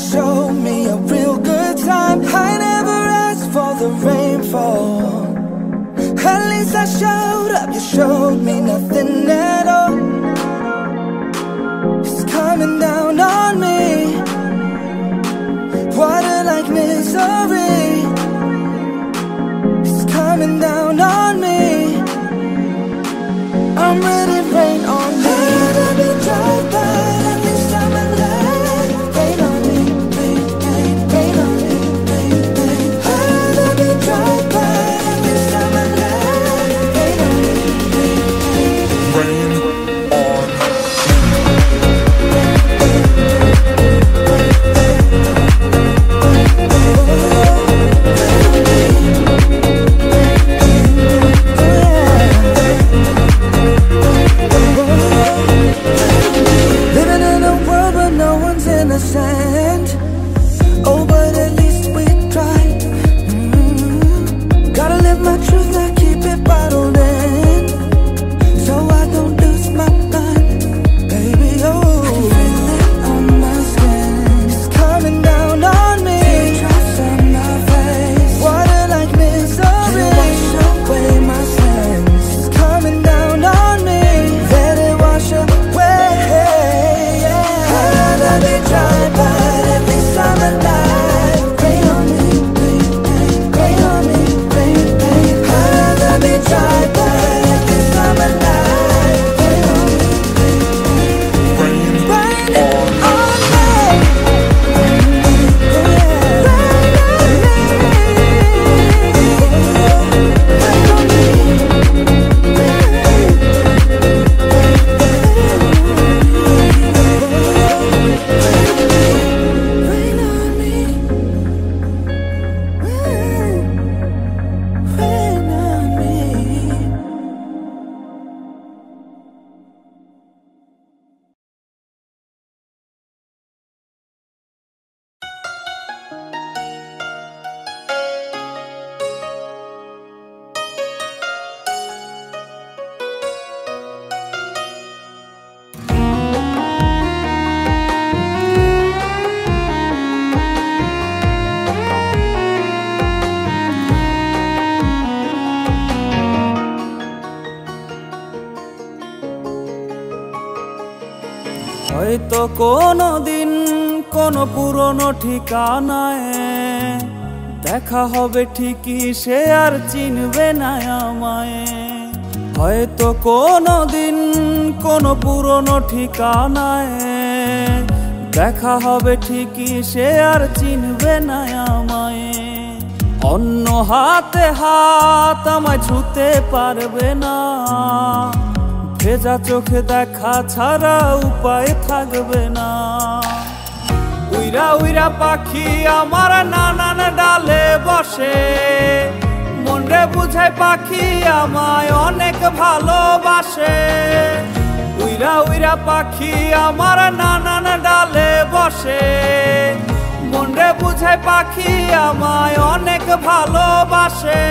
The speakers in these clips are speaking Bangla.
showed me a real good time. I never asked for the rainfall. At least I showed up, you showed me nothing at all. It's coming down on me, water like misery. It's coming down on me. I'm ready, rain on me. I'll be dry, but at least I'm alive. Rain on me, rain, rain, rain on me, rain, rain. I'll be dry, but at least I'm alive. Rain on me, rain, rain, rain on me. Oh, but at least we tried. Gotta live my truth, I keep it bottled in, so I don't lose my mind, baby. Oh, I can feel it on my skin. It's coming down on me. Teardrops on my face, water like misery. Wash away my sins. It's coming down on me. Let it wash away. Yeah. I'd rather be dry, but at least I'm alive. Rain on me, rain, rain, rain on me, rain, rain. I'd rather be dry, but at least I'm alive. Rain on me, rain, rain, rain on me. হয়তো কোনো দিন কোনো পুরনো ঠিকানায় দেখা হবে ঠিকই, সে আর চিনবে না আমায়। হয়তো কোনো দিন কোনো পুরনো ঠিকানায় দেখা হবে ঠিকই, সে আর চিনবে না আমায়। অন্য হাতে হাত আমায় ছুতে পারবে না, ভেজা চোখে দেখা ছাড়া উপায় থাকবে না। উইরা উইরা পাখি আমার নানান ডালে বসে, মনরে বুঝায় পাখি আমায় অনেক ভালোবাসে। উইরা উইরা পাখি আমার নানান ডালে বসে, মনরে বুঝায় পাখি আমায় অনেক ভালোবাসে।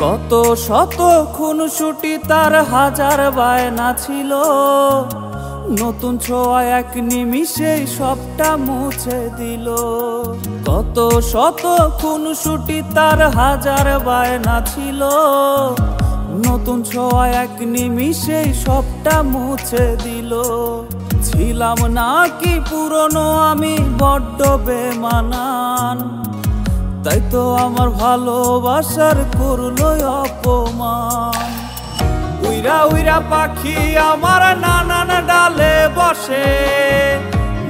কত শত খুনসুটি তার হাজার বায়না ছিল, নতুন ছোঁয়া এক নিমিষেই সবটা মুছে দিল। কত শত খুনসুটি তার হাজার বায়না ছিল, নতুন ছোঁয়া এক নিমিষেই সবটা মুছে দিল। ছিলাম নাকি পুরনো আমি বড্ড বেমানান, তাই তো আমার ভালোবাসার করলো অপমান। উইরা উইরা পাখি আমার নানান ডালে বসে,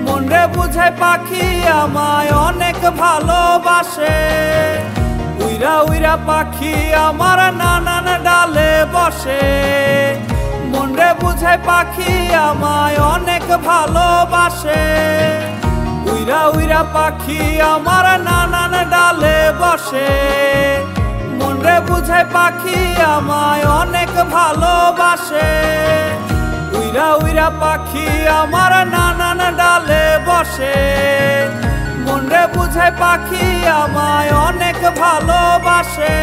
মনরে বুঝায় পাখি আমায় অনেক ভালোবাসে। উইরা উইরা পাখি আমার নানান ডালে বসে, মনরে বুঝায় পাখি আমায় অনেক ভালোবাসে। উইরা উইরা পাখি আমার নানান ডালে বসে, মনরে বুঝায় পাখি আমায় অনেক ভালোবাসে। উইরা উইরা পাখি আমার নানান ডালে বসে, মনরে বুঝায় পাখি আমায় অনেক ভালোবাসে।